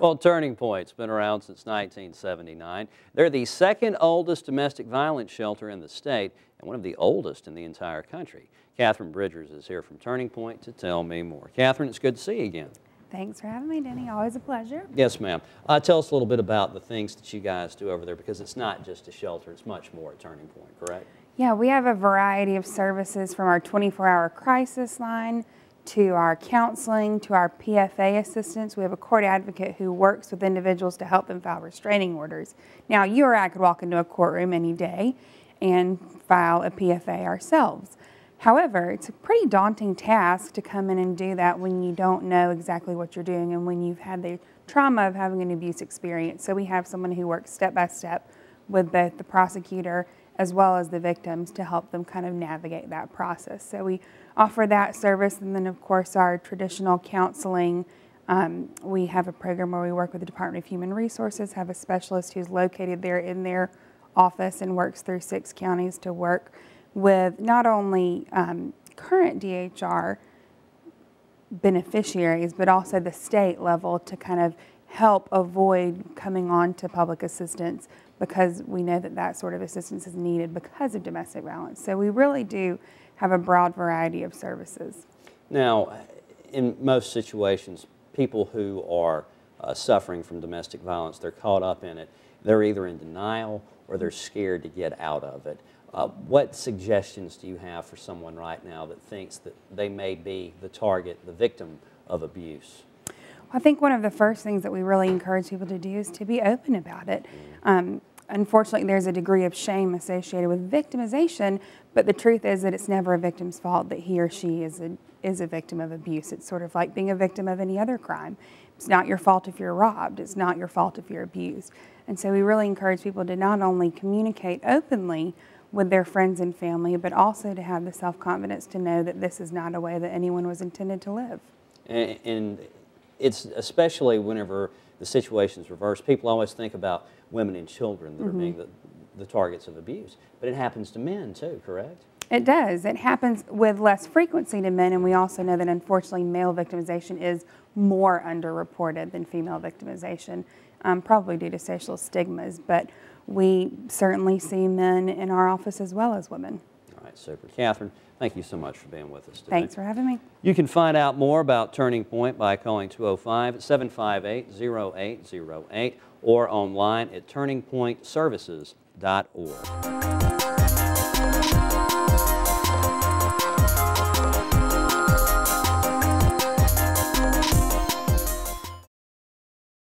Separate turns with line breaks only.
Well, Turning Point's been around since 1979. They're the second oldest domestic violence shelter in the state and one of the oldest in the entire country. Catherine Bridgers is here from Turning Point to tell me more. Catherine, it's good to see you again.
Thanks for having me, Denny. Always a pleasure.
Yes, ma'am. Tell us a little bit about the things that you guys do over there, because it's not just a shelter, it's much more at Turning Point, correct?
Yeah, we have a variety of services from our 24-hour crisis line to our counseling, to our PFA assistance. We have a court advocate who works with individuals to help them file restraining orders. Now, you or I could walk into a courtroom any day and file a PFA ourselves. However, it's a pretty daunting task to come in and do that when you don't know exactly what you're doing and when you've had the trauma of having an abuse experience. So we have someone who works step by step with both the prosecutor as well as the victims to help them kind of navigate that process. So we offer that service, and then of course our traditional counseling. We have a program where we work with the Department of Human Resources, have a specialist who's located there in their office and works through 6 counties to work with not only current DHR beneficiaries, but also the state level to kind of help avoid coming on to public assistance, because we know that that sort of assistance is needed because of domestic violence. So we really do have a broad variety of services.
Now, in most situations, people who are suffering from domestic violence, they're caught up in it. They're either in denial or they're scared to get out of it. What suggestions do you have for someone right now that thinks that they may be the target, the victim of abuse?
I think one of the first things that we really encourage people to do is to be open about it. Unfortunately, there's a degree of shame associated with victimization, but the truth is that it's never a victim's fault that he or she is a victim of abuse. It's sort of like being a victim of any other crime. It's not your fault if you're robbed. It's not your fault if you're abused. And so we really encourage people to not only communicate openly with their friends and family, but also to have the self-confidence to know that this is not a way that anyone was intended to live.
And it's especially whenever the situation's reversed, people always think about women and children that are being the targets of abuse. But it happens to men too, correct?
It does. It happens with less frequency to men, and we also know that unfortunately male victimization is more underreported than female victimization, probably due to social stigmas. But we certainly see men in our office as well as women.
All right, super. Catherine, thank you so much for being with us today.
Thanks for having me.
You can find out more about Turning Point by calling 205-758-0808 or online at turningpointservices.org.